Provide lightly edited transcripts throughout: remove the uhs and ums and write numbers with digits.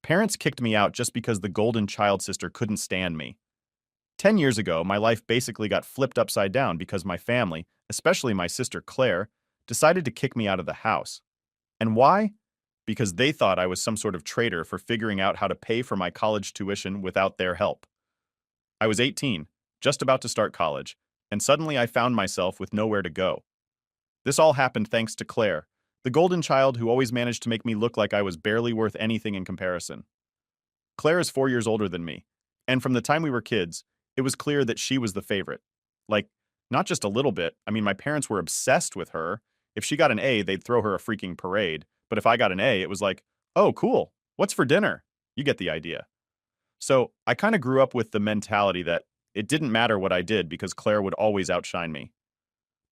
Parents kicked me out just because the golden child sister couldn't stand me. 10 years ago, my life basically got flipped upside down because my family, especially my sister Claire, decided to kick me out of the house. And why? Because they thought I was some sort of traitor for figuring out how to pay for my college tuition without their help. I was 18, just about to start college, and suddenly I found myself with nowhere to go. This all happened thanks to Claire, the golden child who always managed to make me look like I was barely worth anything in comparison. Claire is 4 years older than me, and from the time we were kids, it was clear that she was the favorite. Like, not just a little bit. I mean, my parents were obsessed with her. If she got an A, they'd throw her a freaking parade. But if I got an A, it was like, oh, cool. What's for dinner? You get the idea. So I kind of grew up with the mentality that it didn't matter what I did because Claire would always outshine me.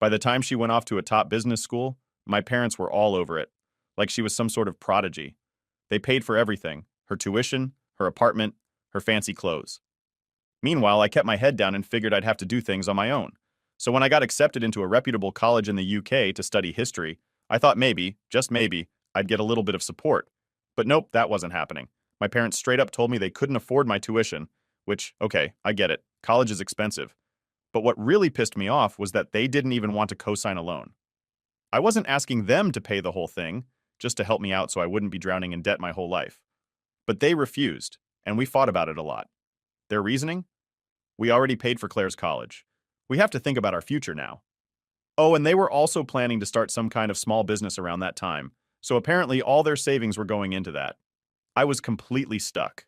By the time she went off to a top business school, my parents were all over it, like she was some sort of prodigy. They paid for everything, her tuition, her apartment, her fancy clothes. Meanwhile, I kept my head down and figured I'd have to do things on my own. So when I got accepted into a reputable college in the UK to study history, I thought maybe, just maybe, I'd get a little bit of support. But nope, that wasn't happening. My parents straight up told me they couldn't afford my tuition, which, okay, I get it. College is expensive. But what really pissed me off was that they didn't even want to co-sign a loan. I wasn't asking them to pay the whole thing, just to help me out so I wouldn't be drowning in debt my whole life. But they refused, and we fought about it a lot. Their reasoning? We already paid for Claire's college. We have to think about our future now. Oh, and they were also planning to start some kind of small business around that time, so apparently all their savings were going into that. I was completely stuck.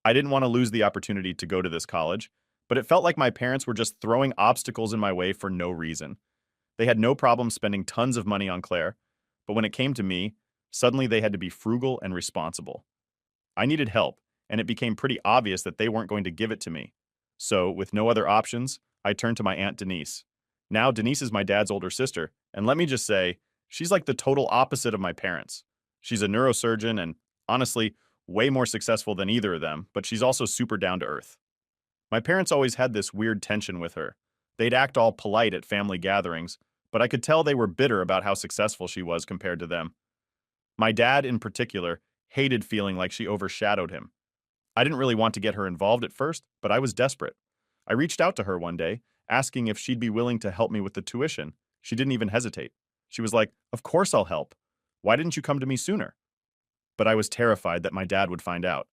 I didn't want to lose the opportunity to go to this college, but it felt like my parents were just throwing obstacles in my way for no reason. They had no problem spending tons of money on Claire, but when it came to me, suddenly they had to be frugal and responsible. I needed help, and it became pretty obvious that they weren't going to give it to me. So, with no other options, I turned to my Aunt Denise. Now, Denise is my dad's older sister, and let me just say, she's like the total opposite of my parents. She's a neurosurgeon and, honestly, way more successful than either of them, but she's also super down to earth. My parents always had this weird tension with her. They'd act all polite at family gatherings, but I could tell they were bitter about how successful she was compared to them. My dad, in particular, hated feeling like she overshadowed him. I didn't really want to get her involved at first, but I was desperate. I reached out to her one day, asking if she'd be willing to help me with the tuition. She didn't even hesitate. She was like, "Of course I'll help. Why didn't you come to me sooner?" But I was terrified that my dad would find out.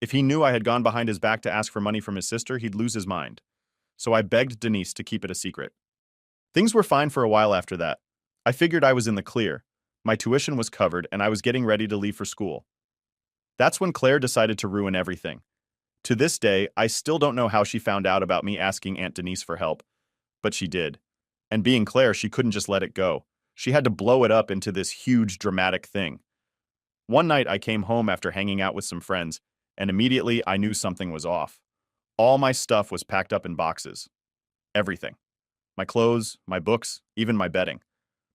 If he knew I had gone behind his back to ask for money from his sister, he'd lose his mind. So I begged Denise to keep it a secret. Things were fine for a while after that. I figured I was in the clear. My tuition was covered, and I was getting ready to leave for school. That's when Claire decided to ruin everything. To this day, I still don't know how she found out about me asking Aunt Denise for help, but she did. And being Claire, she couldn't just let it go. She had to blow it up into this huge, dramatic thing. One night, I came home after hanging out with some friends, and immediately I knew something was off. All my stuff was packed up in boxes. Everything. My clothes, my books, even my bedding.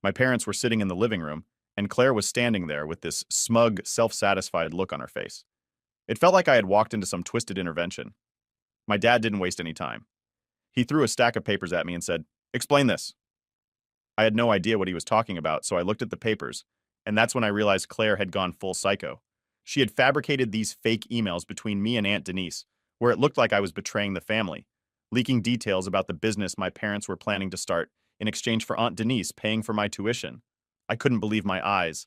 My parents were sitting in the living room, and Claire was standing there with this smug, self-satisfied look on her face. It felt like I had walked into some twisted intervention. My dad didn't waste any time. He threw a stack of papers at me and said, "Explain this." I had no idea what he was talking about, so I looked at the papers, and that's when I realized Claire had gone full psycho. She had fabricated these fake emails between me and Aunt Denise, where it looked like I was betraying the family, leaking details about the business my parents were planning to start in exchange for Aunt Denise paying for my tuition. I couldn't believe my eyes.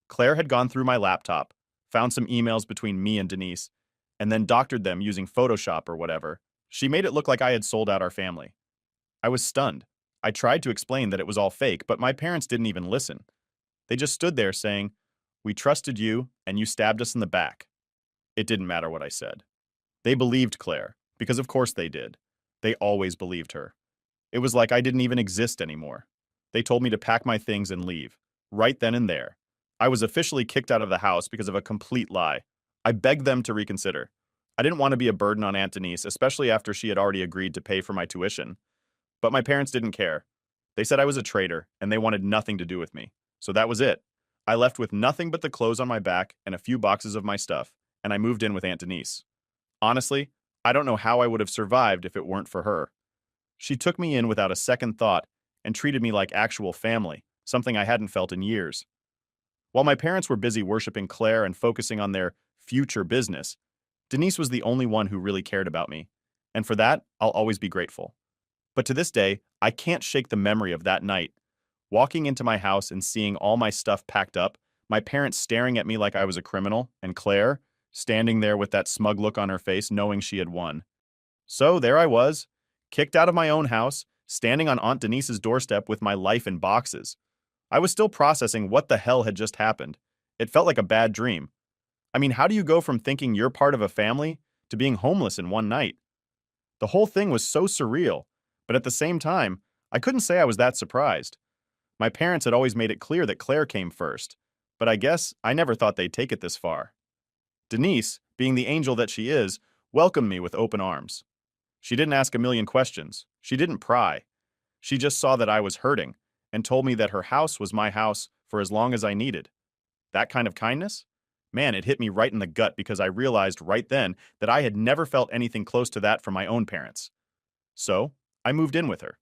Claire had gone through my laptop, found some emails between me and Denise, and then doctored them using Photoshop or whatever. She made it look like I had sold out our family. I was stunned. I tried to explain that it was all fake, but my parents didn't even listen. They just stood there saying, "We trusted you, and you stabbed us in the back." It didn't matter what I said. They believed Claire, because of course they did. They always believed her. It was like I didn't even exist anymore. They told me to pack my things and leave, right then and there. I was officially kicked out of the house because of a complete lie. I begged them to reconsider. I didn't want to be a burden on Aunt Denise, especially after she had already agreed to pay for my tuition. But my parents didn't care. They said I was a traitor, and they wanted nothing to do with me. So that was it. I left with nothing but the clothes on my back and a few boxes of my stuff, and I moved in with Aunt Denise. Honestly, I don't know how I would have survived if it weren't for her. She took me in without a second thought and treated me like actual family, something I hadn't felt in years. While my parents were busy worshiping Claire and focusing on their future business, Denise was the only one who really cared about me. And for that, I'll always be grateful. But to this day, I can't shake the memory of that night, walking into my house and seeing all my stuff packed up, my parents staring at me like I was a criminal, and Claire standing there with that smug look on her face knowing she had won. So there I was, kicked out of my own house, standing on Aunt Denise's doorstep with my life in boxes. I was still processing what the hell had just happened. It felt like a bad dream. I mean, how do you go from thinking you're part of a family to being homeless in one night? The whole thing was so surreal, but at the same time, I couldn't say I was that surprised. My parents had always made it clear that Claire came first, but I guess I never thought they'd take it this far. Denise, being the angel that she is, welcomed me with open arms. She didn't ask a million questions. She didn't pry. She just saw that I was hurting and told me that her house was my house for as long as I needed. That kind of kindness? Man, it hit me right in the gut because I realized right then that I had never felt anything close to that from my own parents. So, I moved in with her.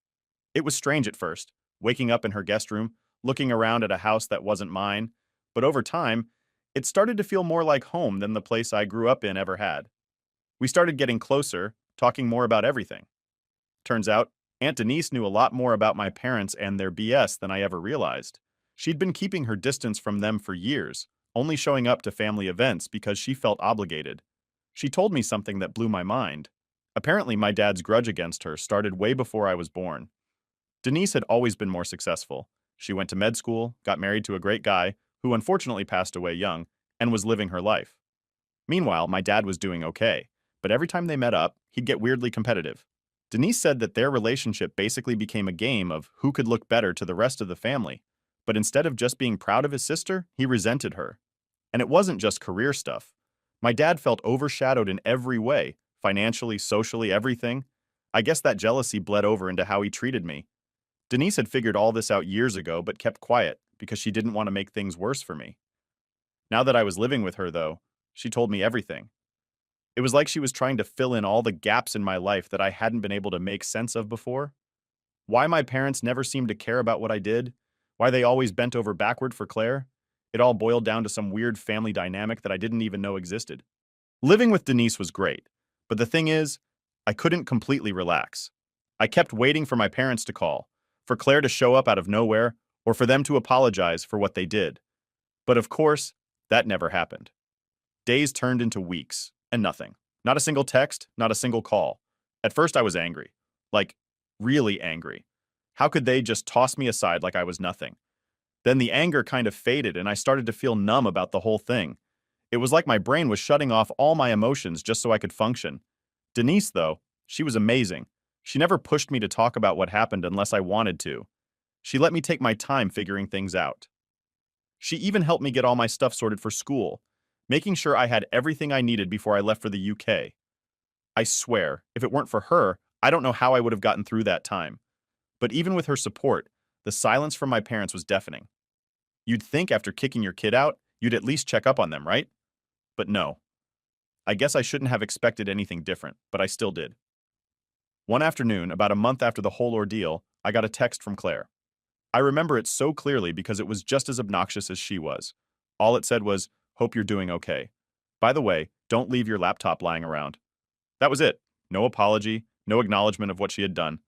It was strange at first, waking up in her guest room, looking around at a house that wasn't mine, but over time, it started to feel more like home than the place I grew up in ever had. We started getting closer, talking more about everything. Turns out, Aunt Denise knew a lot more about my parents and their BS than I ever realized. She'd been keeping her distance from them for years, only showing up to family events because she felt obligated. She told me something that blew my mind. Apparently, my dad's grudge against her started way before I was born. Denise had always been more successful. She went to med school, got married to a great guy, who unfortunately passed away young, and was living her life. Meanwhile, my dad was doing okay, but every time they met up, he'd get weirdly competitive. Denise said that their relationship basically became a game of who could look better to the rest of the family, but instead of just being proud of his sister, he resented her. And it wasn't just career stuff. My dad felt overshadowed in every way, financially, socially, everything. I guess that jealousy bled over into how he treated me. Denise had figured all this out years ago but kept quiet because she didn't want to make things worse for me. Now that I was living with her, though, she told me everything. It was like she was trying to fill in all the gaps in my life that I hadn't been able to make sense of before. Why my parents never seemed to care about what I did, why they always bent over backward for Claire. It all boiled down to some weird family dynamic that I didn't even know existed. Living with Denise was great, but the thing is, I couldn't completely relax. I kept waiting for my parents to call, for Claire to show up out of nowhere, or for them to apologize for what they did. But of course, that never happened. Days turned into weeks, and nothing. Not a single text, not a single call. At first I was angry. Like, really angry. How could they just toss me aside like I was nothing? Then the anger kind of faded and I started to feel numb about the whole thing. It was like my brain was shutting off all my emotions just so I could function. Denise, though, she was amazing. She never pushed me to talk about what happened unless I wanted to. She let me take my time figuring things out. She even helped me get all my stuff sorted for school, making sure I had everything I needed before I left for the UK. I swear, if it weren't for her, I don't know how I would have gotten through that time. But even with her support, the silence from my parents was deafening. You'd think after kicking your kid out, you'd at least check up on them, right? But no. I guess I shouldn't have expected anything different, but I still did. One afternoon, about a month after the whole ordeal, I got a text from Claire. I remember it so clearly because it was just as obnoxious as she was. All it said was, "Hope you're doing okay. By the way, don't leave your laptop lying around." That was it. No apology, no acknowledgement of what she had done.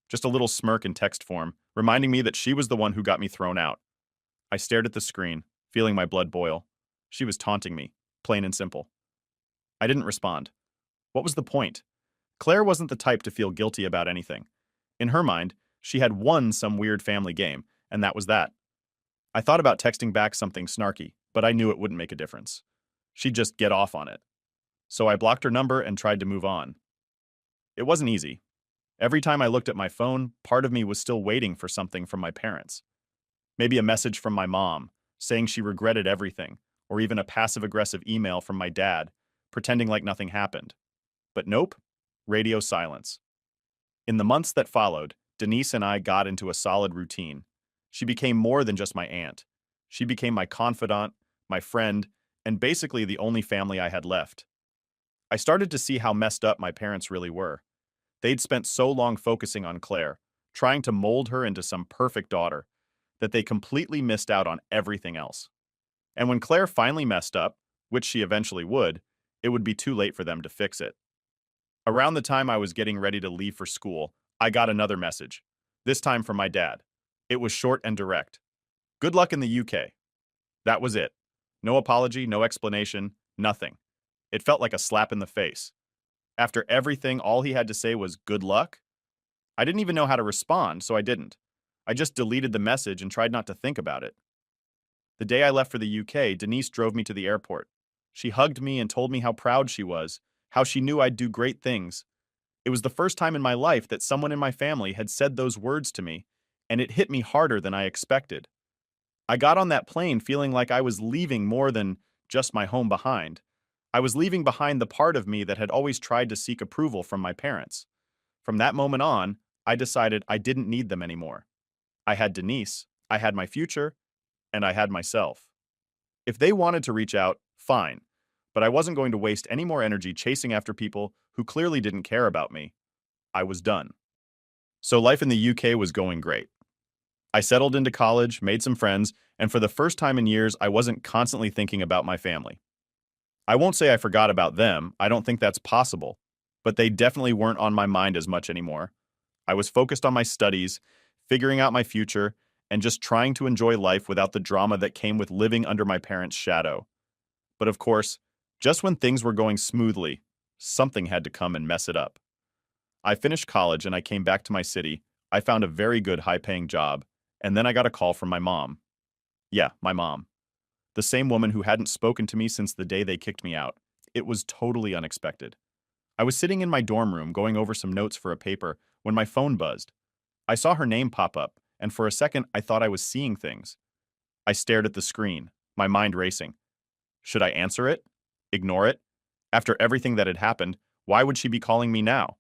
Just a little smirk in text form, reminding me that she was the one who got me thrown out. I stared at the screen, feeling my blood boil. She was taunting me, plain and simple. I didn't respond. What was the point? Claire wasn't the type to feel guilty about anything. In her mind, she had won some weird family game, and that was that. I thought about texting back something snarky, but I knew it wouldn't make a difference. She'd just get off on it. So I blocked her number and tried to move on. It wasn't easy. Every time I looked at my phone, part of me was still waiting for something from my parents. Maybe a message from my mom, saying she regretted everything, or even a passive-aggressive email from my dad, pretending like nothing happened. But nope, radio silence. In the months that followed, Denise and I got into a solid routine. She became more than just my aunt. She became my confidant, my friend, and basically the only family I had left. I started to see how messed up my parents really were. They'd spent so long focusing on Claire, trying to mold her into some perfect daughter, that they completely missed out on everything else. And when Claire finally messed up, which she eventually would, it would be too late for them to fix it. Around the time I was getting ready to leave for school, I got another message, this time from my dad. It was short and direct. Good luck in the UK. That was it. No apology, no explanation, nothing. It felt like a slap in the face. After everything, all he had to say was good luck? I didn't even know how to respond, so I didn't. I just deleted the message and tried not to think about it. The day I left for the UK, Denise drove me to the airport. She hugged me and told me how proud she was, how she knew I'd do great things. It was the first time in my life that someone in my family had said those words to me, and it hit me harder than I expected. I got on that plane feeling like I was leaving more than just my home behind. I was leaving behind the part of me that had always tried to seek approval from my parents. From that moment on, I decided I didn't need them anymore. I had Denise, I had my future, and I had myself. If they wanted to reach out, fine, but I wasn't going to waste any more energy chasing after people who clearly didn't care about me. I was done. So life in the UK was going great. I settled into college, made some friends, and for the first time in years, I wasn't constantly thinking about my family. I won't say I forgot about them, I don't think that's possible, but they definitely weren't on my mind as much anymore. I was focused on my studies, figuring out my future, and just trying to enjoy life without the drama that came with living under my parents' shadow. But of course, just when things were going smoothly, something had to come and mess it up. I finished college and I came back to my city. I found a very good high-paying job, and then I got a call from my mom. Yeah, my mom. The same woman who hadn't spoken to me since the day they kicked me out. It was totally unexpected. I was sitting in my dorm room going over some notes for a paper when my phone buzzed. I saw her name pop up, and for a second I thought I was seeing things. I stared at the screen, my mind racing. Should I answer it? Ignore it? After everything that had happened, why would she be calling me now?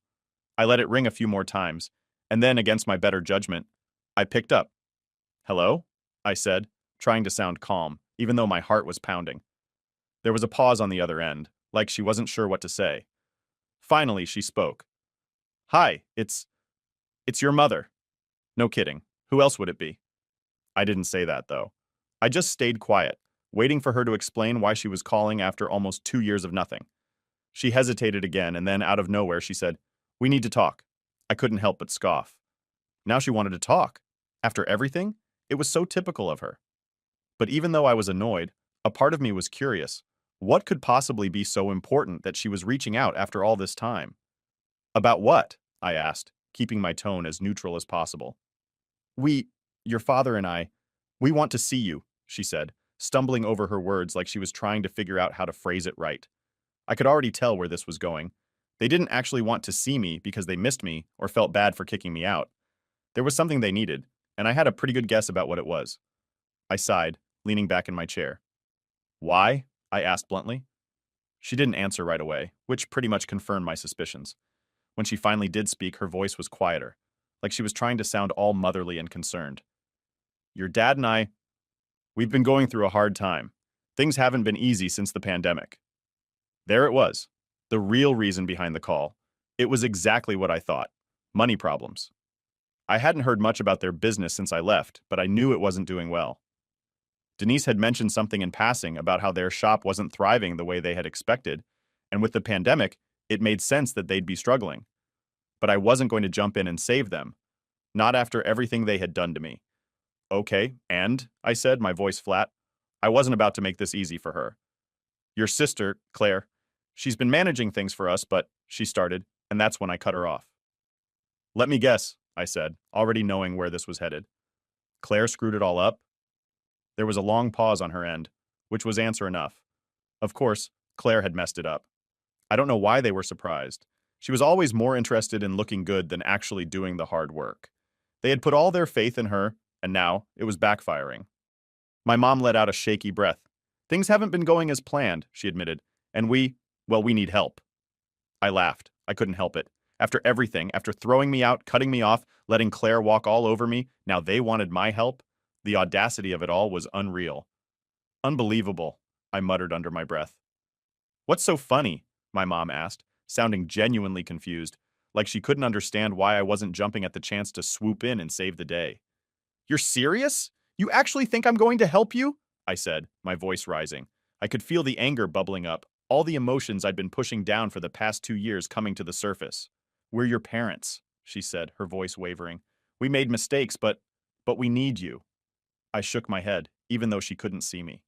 I let it ring a few more times, and then, against my better judgment, I picked up. Hello? I said, trying to sound calm, even though my heart was pounding. There was a pause on the other end, like she wasn't sure what to say. Finally, she spoke. Hi, it's your mother. No kidding. Who else would it be? I didn't say that, though. I just stayed quiet, waiting for her to explain why she was calling after almost 2 years of nothing. She hesitated again, and then, out of nowhere, she said, We need to talk. I couldn't help but scoff. Now she wanted to talk. After everything, it was so typical of her. But even though I was annoyed, a part of me was curious. What could possibly be so important that she was reaching out after all this time? About what? I asked, keeping my tone as neutral as possible. Your father and I, we want to see you, she said, stumbling over her words like she was trying to figure out how to phrase it right. I could already tell where this was going. They didn't actually want to see me because they missed me or felt bad for kicking me out. There was something they needed, and I had a pretty good guess about what it was. I sighed, leaning back in my chair. Why? I asked bluntly. She didn't answer right away, which pretty much confirmed my suspicions. When she finally did speak, her voice was quieter, like she was trying to sound all motherly and concerned. Your dad and I, we've been going through a hard time. Things haven't been easy since the pandemic. There it was, the real reason behind the call. It was exactly what I thought. Money problems. I hadn't heard much about their business since I left, but I knew it wasn't doing well. Denise had mentioned something in passing about how their shop wasn't thriving the way they had expected, and with the pandemic, it made sense that they'd be struggling. But I wasn't going to jump in and save them. Not after everything they had done to me. Okay, and, I said, my voice flat. I wasn't about to make this easy for her. Your sister, Claire, she's been managing things for us, but, she started, and that's when I cut her off. Let me guess, I said, already knowing where this was headed. Claire screwed it all up? There was a long pause on her end, which was answer enough. Of course, Claire had messed it up. I don't know why they were surprised. She was always more interested in looking good than actually doing the hard work. They had put all their faith in her, and now it was backfiring. My mom let out a shaky breath. Things haven't been going as planned, she admitted, and we need help. I laughed. I couldn't help it. After everything, after throwing me out, cutting me off, letting Claire walk all over me, now they wanted my help? The audacity of it all was unreal. Unbelievable, I muttered under my breath. What's so funny? My mom asked, sounding genuinely confused, like she couldn't understand why I wasn't jumping at the chance to swoop in and save the day. You're serious? You actually think I'm going to help you? I said, my voice rising. I could feel the anger bubbling up, all the emotions I'd been pushing down for the past 2 years coming to the surface. "We're your parents," she said, her voice wavering. "We made mistakes, but we need you." I shook my head, even though she couldn't see me.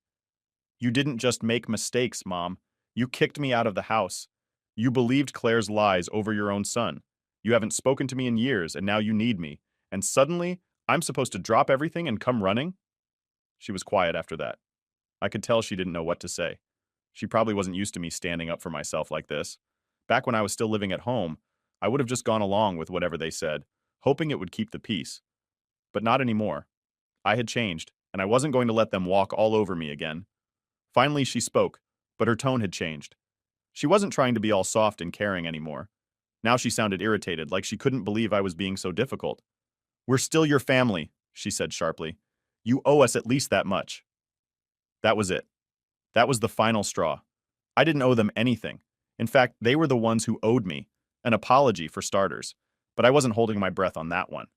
"You didn't just make mistakes, Mom. You kicked me out of the house. You believed Claire's lies over your own son. You haven't spoken to me in years, and now you need me. And suddenly, I'm supposed to drop everything and come running?" She was quiet after that. I could tell she didn't know what to say. She probably wasn't used to me standing up for myself like this. Back when I was still living at home, I would have just gone along with whatever they said, hoping it would keep the peace. But not anymore. I had changed, and I wasn't going to let them walk all over me again. Finally, she spoke, but her tone had changed. She wasn't trying to be all soft and caring anymore. Now she sounded irritated, like she couldn't believe I was being so difficult. "We're still your family," she said sharply. "You owe us at least that much." That was it. That was the final straw. I didn't owe them anything. In fact, they were the ones who owed me. An apology, for starters. But I wasn't holding my breath on that one.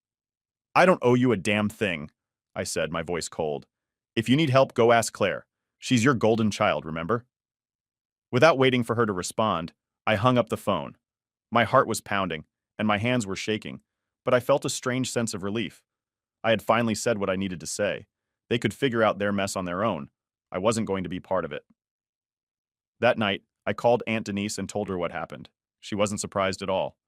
"I don't owe you a damn thing," I said, my voice cold. "If you need help, go ask Claire. She's your golden child, remember?" Without waiting for her to respond, I hung up the phone. My heart was pounding, and my hands were shaking, but I felt a strange sense of relief. I had finally said what I needed to say. They could figure out their mess on their own. I wasn't going to be part of it. That night, I called Aunt Denise and told her what happened. She wasn't surprised at all.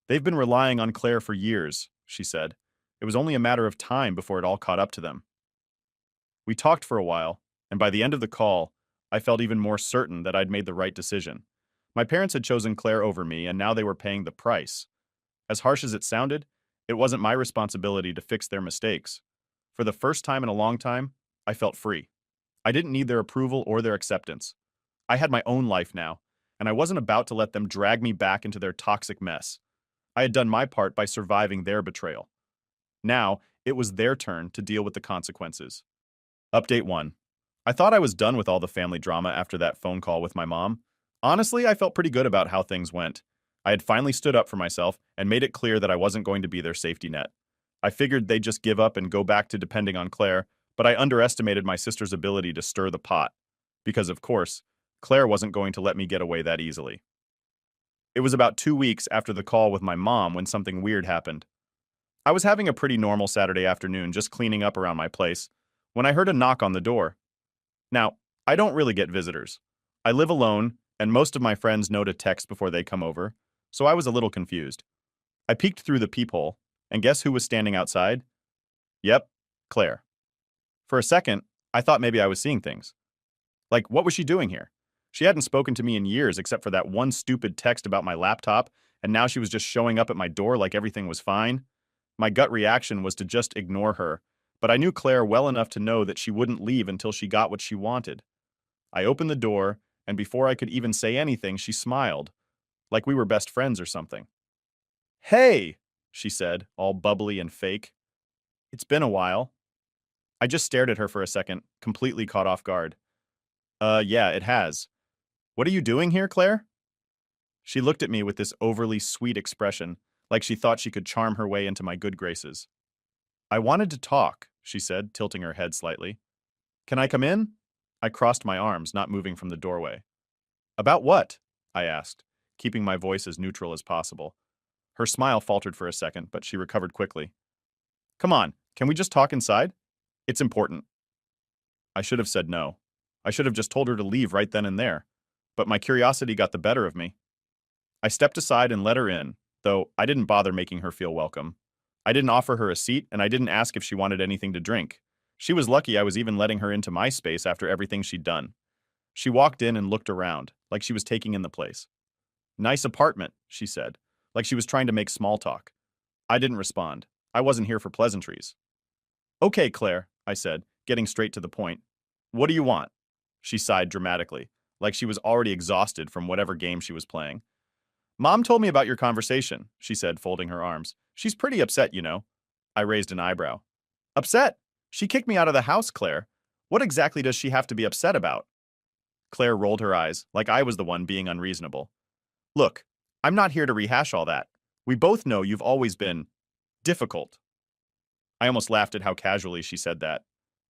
"They've been relying on Claire for years," she said. "It was only a matter of time before it all caught up to them." We talked for a while, and by the end of the call, I felt even more certain that I'd made the right decision. My parents had chosen Claire over me, and now they were paying the price. As harsh as it sounded, it wasn't my responsibility to fix their mistakes. For the first time in a long time, I felt free. I didn't need their approval or their acceptance. I had my own life now, and I wasn't about to let them drag me back into their toxic mess. I had done my part by surviving their betrayal. Now, it was their turn to deal with the consequences. Update 1. I thought I was done with all the family drama after that phone call with my mom. Honestly, I felt pretty good about how things went. I had finally stood up for myself and made it clear that I wasn't going to be their safety net. I figured they'd just give up and go back to depending on Claire, but I underestimated my sister's ability to stir the pot. Because, of course, Claire wasn't going to let me get away that easily. It was about 2 weeks after the call with my mom when something weird happened. I was having a pretty normal Saturday afternoon, just cleaning up around my place, when I heard a knock on the door. Now, I don't really get visitors. I live alone, and most of my friends know to text before they come over, so I was a little confused. I peeked through the peephole, and guess who was standing outside? Yep, Claire. For a second, I thought maybe I was seeing things. Like, what was she doing here? She hadn't spoken to me in years except for that one stupid text about my laptop, and now she was just showing up at my door like everything was fine. My gut reaction was to just ignore her, but I knew Claire well enough to know that she wouldn't leave until she got what she wanted. I opened the door, and before I could even say anything, she smiled, like we were best friends or something. "Hey," she said, all bubbly and fake. "It's been a while." I just stared at her for a second, completely caught off guard. Yeah, it has. What are you doing here, Claire?" She looked at me with this overly sweet expression, like she thought she could charm her way into my good graces. "I wanted to talk," she said, tilting her head slightly. "Can I come in?" I crossed my arms, not moving from the doorway. "About what?" I asked, keeping my voice as neutral as possible. Her smile faltered for a second, but she recovered quickly. "Come on, can we just talk inside? It's important." I should have said no. I should have just told her to leave right then and there. But my curiosity got the better of me. I stepped aside and let her in, though I didn't bother making her feel welcome. I didn't offer her a seat, and I didn't ask if she wanted anything to drink. She was lucky I was even letting her into my space after everything she'd done. She walked in and looked around, like she was taking in the place. "Nice apartment," she said, like she was trying to make small talk. I didn't respond. I wasn't here for pleasantries. "Okay, Claire," I said, getting straight to the point. "What do you want?" She sighed dramatically, like she was already exhausted from whatever game she was playing. "Mom told me about your conversation," she said, folding her arms. "She's pretty upset, you know." I raised an eyebrow. "Upset? She kicked me out of the house, Claire. What exactly does she have to be upset about?" Claire rolled her eyes, like I was the one being unreasonable. "Look, I'm not here to rehash all that. We both know you've always been difficult." I almost laughed at how casually she said that.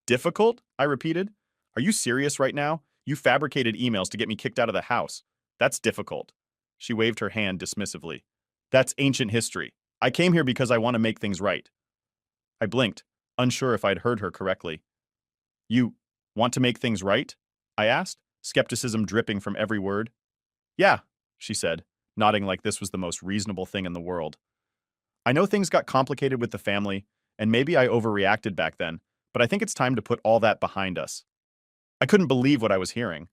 "Difficult?" I repeated. "Are you serious right now? You fabricated emails to get me kicked out of the house. That's difficult. She waved her hand dismissively. That's ancient history. I came here because I want to make things right. I blinked, unsure if I'd heard her correctly. You want to make things right? I asked, skepticism dripping from every word. Yeah, she said, nodding like this was the most reasonable thing in the world. I know things got complicated with the family, and maybe I overreacted back then, but I think it's time to put all that behind us. I couldn't believe what I was hearing.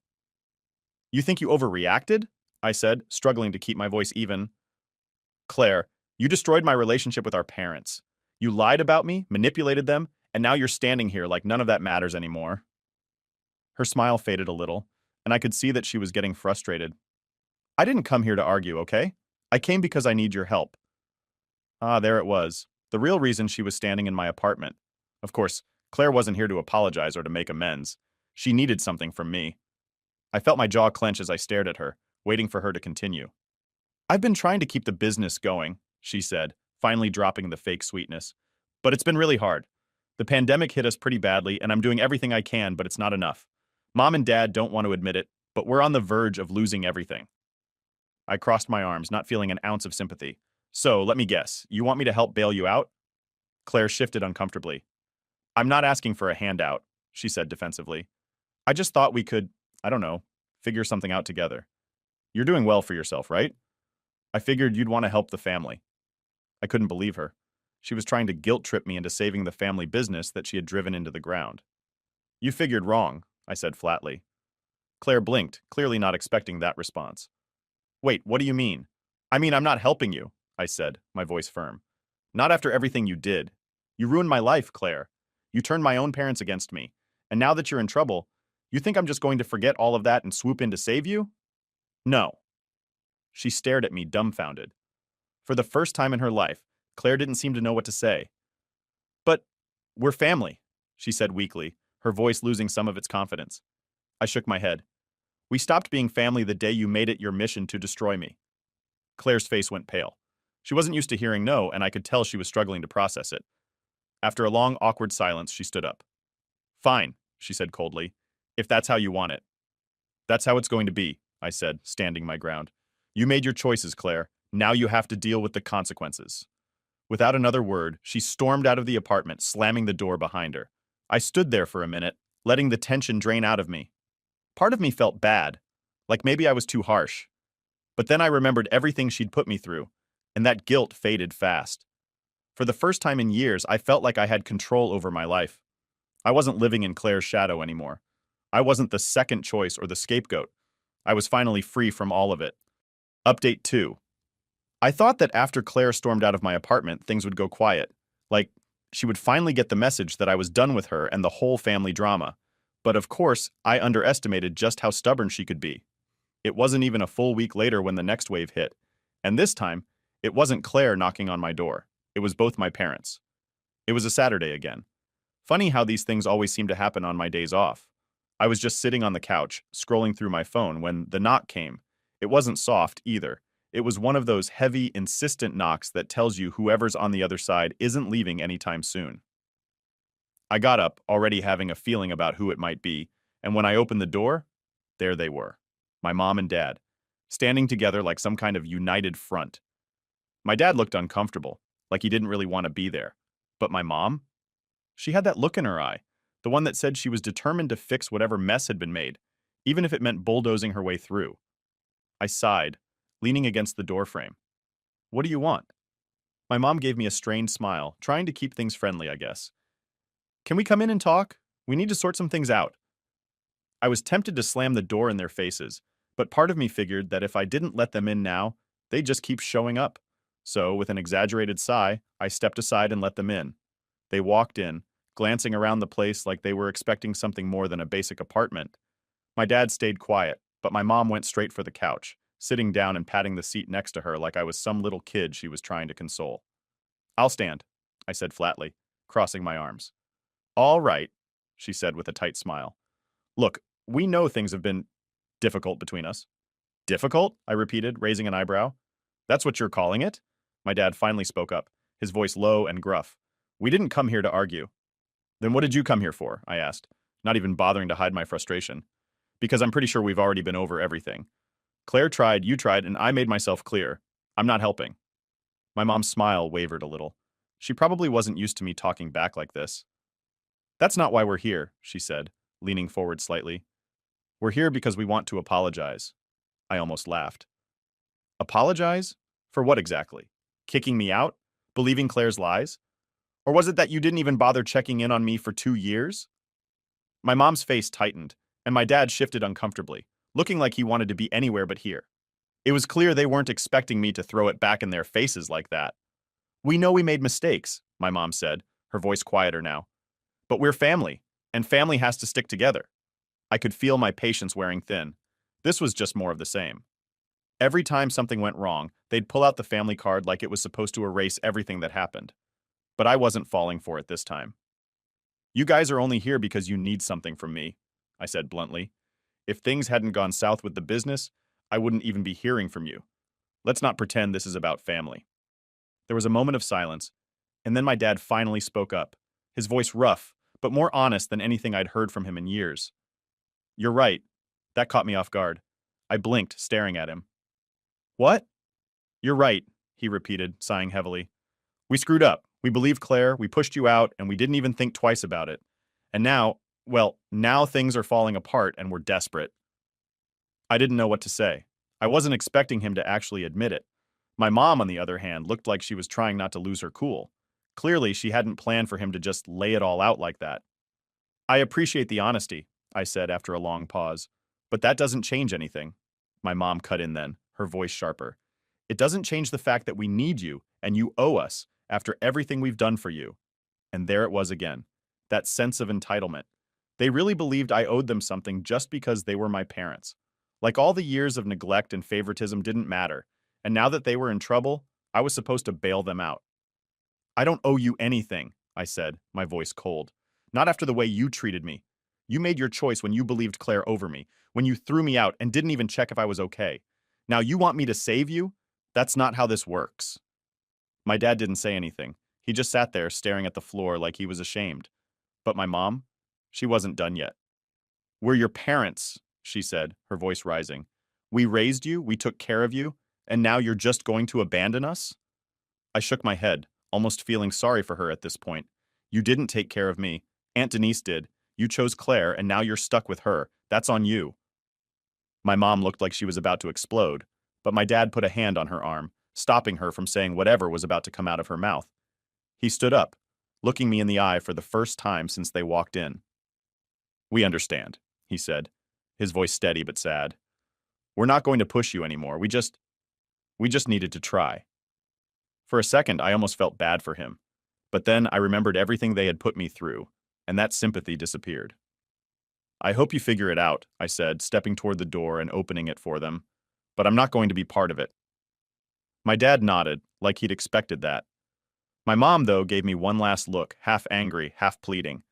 You think you overreacted? I said, struggling to keep my voice even. Claire, you destroyed my relationship with our parents. You lied about me, manipulated them, and now you're standing here like none of that matters anymore. Her smile faded a little, and I could see that she was getting frustrated. I didn't come here to argue, okay? I came because I need your help. Ah, there it was. The real reason she was standing in my apartment. Of course, Claire wasn't here to apologize or to make amends. She needed something from me. I felt my jaw clench as I stared at her, waiting for her to continue. I've been trying to keep the business going, she said, finally dropping the fake sweetness. But it's been really hard. The pandemic hit us pretty badly, and I'm doing everything I can, but it's not enough. Mom and Dad don't want to admit it, but we're on the verge of losing everything. I crossed my arms, not feeling an ounce of sympathy. So, let me guess, you want me to help bail you out? Claire shifted uncomfortably. I'm not asking for a handout, she said defensively. I just thought we could, I don't know, figure something out together. You're doing well for yourself, right? I figured you'd want to help the family. I couldn't believe her. She was trying to guilt-trip me into saving the family business that she had driven into the ground. You figured wrong, I said flatly. Claire blinked, clearly not expecting that response. Wait, what do you mean? I mean, I'm not helping you, I said, my voice firm. Not after everything you did. You ruined my life, Claire. You turned my own parents against me. And now that you're in trouble, you think I'm just going to forget all of that and swoop in to save you? No. She stared at me, dumbfounded. For the first time in her life, Claire didn't seem to know what to say. But we're family, she said weakly, her voice losing some of its confidence. I shook my head. We stopped being family the day you made it your mission to destroy me. Claire's face went pale. She wasn't used to hearing no, and I could tell she was struggling to process it. After a long, awkward silence, she stood up. Fine, she said coldly, if that's how you want it. That's how it's going to be, I said, standing my ground. You made your choices, Claire. Now you have to deal with the consequences. Without another word, she stormed out of the apartment, slamming the door behind her. I stood there for a minute, letting the tension drain out of me. Part of me felt bad, like maybe I was too harsh. But then I remembered everything she'd put me through, and that guilt faded fast. For the first time in years, I felt like I had control over my life. I wasn't living in Claire's shadow anymore. I wasn't the second choice or the scapegoat. I was finally free from all of it. Update 2. I thought that after Claire stormed out of my apartment, things would go quiet. Like, she would finally get the message that I was done with her and the whole family drama. But of course, I underestimated just how stubborn she could be. It wasn't even a full week later when the next wave hit. And this time, it wasn't Claire knocking on my door. It was both my parents. It was a Saturday again. Funny how these things always seem to happen on my days off. I was just sitting on the couch, scrolling through my phone when the knock came. It wasn't soft either. It was one of those heavy, insistent knocks that tells you whoever's on the other side isn't leaving anytime soon. I got up, already having a feeling about who it might be, and when I opened the door, there they were, my mom and dad, standing together like some kind of united front. My dad looked uncomfortable, like he didn't really want to be there. But my mom? She had that look in her eye, the one that said she was determined to fix whatever mess had been made, even if it meant bulldozing her way through. I sighed, leaning against the doorframe. What do you want? My mom gave me a strained smile, trying to keep things friendly, I guess. Can we come in and talk? We need to sort some things out. I was tempted to slam the door in their faces, but part of me figured that if I didn't let them in now, they'd just keep showing up. So, with an exaggerated sigh, I stepped aside and let them in. They walked in, glancing around the place like they were expecting something more than a basic apartment. My dad stayed quiet, but my mom went straight for the couch, sitting down and patting the seat next to her like I was some little kid she was trying to console. I'll stand, I said flatly, crossing my arms. All right, she said with a tight smile. Look, we know things have been difficult between us. Difficult? I repeated, raising an eyebrow. That's what you're calling it? My dad finally spoke up, his voice low and gruff. We didn't come here to argue. Then what did you come here for? I asked, not even bothering to hide my frustration. Because I'm pretty sure we've already been over everything. Claire tried, you tried, and I made myself clear. I'm not helping. My mom's smile wavered a little. She probably wasn't used to me talking back like this. That's not why we're here, she said, leaning forward slightly. We're here because we want to apologize. I almost laughed. Apologize? For what exactly? Kicking me out? Believing Claire's lies? Or was it that you didn't even bother checking in on me for 2 years? My mom's face tightened, and my dad shifted uncomfortably, looking like he wanted to be anywhere but here. It was clear they weren't expecting me to throw it back in their faces like that. We know we made mistakes, my mom said, her voice quieter now. But we're family, and family has to stick together. I could feel my patience wearing thin. This was just more of the same. Every time something went wrong, they'd pull out the family card like it was supposed to erase everything that happened. But I wasn't falling for it this time. You guys are only here because you need something from me, I said bluntly. If things hadn't gone south with the business, I wouldn't even be hearing from you. Let's not pretend this is about family. There was a moment of silence, and then my dad finally spoke up, his voice rough, but more honest than anything I'd heard from him in years. You're right. That caught me off guard. I blinked, staring at him. What? You're right, he repeated, sighing heavily. We screwed up. We believed Claire, we pushed you out, and we didn't even think twice about it. And now, well, now things are falling apart and we're desperate. I didn't know what to say. I wasn't expecting him to actually admit it. My mom, on the other hand, looked like she was trying not to lose her cool. Clearly, she hadn't planned for him to just lay it all out like that. I appreciate the honesty, I said after a long pause. But that doesn't change anything. My mom cut in then, her voice sharper. It doesn't change the fact that we need you, and you owe us, after everything we've done for you. And there it was again. That sense of entitlement. They really believed I owed them something just because they were my parents. Like all the years of neglect and favoritism didn't matter, and now that they were in trouble, I was supposed to bail them out. I don't owe you anything, I said, my voice cold. Not after the way you treated me. You made your choice when you believed Claire over me, when you threw me out and didn't even check if I was okay. Now you want me to save you? That's not how this works. My dad didn't say anything. He just sat there staring at the floor like he was ashamed. But my mom? She wasn't done yet. We're your parents, she said, her voice rising. We raised you, we took care of you, and now you're just going to abandon us? I shook my head, almost feeling sorry for her at this point. You didn't take care of me. Aunt Denise did. You chose Claire, and now you're stuck with her. That's on you. My mom looked like she was about to explode, but my dad put a hand on her arm, stopping her from saying whatever was about to come out of her mouth. He stood up, looking me in the eye for the first time since they walked in. We understand, he said, his voice steady but sad. We're not going to push you anymore. We just needed to try. For a second, I almost felt bad for him. But then I remembered everything they had put me through, and that sympathy disappeared. I hope you figure it out, I said, stepping toward the door and opening it for them. But I'm not going to be part of it. My dad nodded, like he'd expected that. My mom, though, gave me one last look, half angry, half pleading.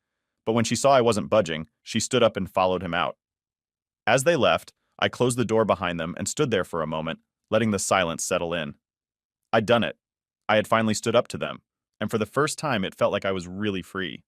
But when she saw I wasn't budging, she stood up and followed him out. As they left, I closed the door behind them and stood there for a moment, letting the silence settle in. I'd done it. I had finally stood up to them, and for the first time it felt like I was really free.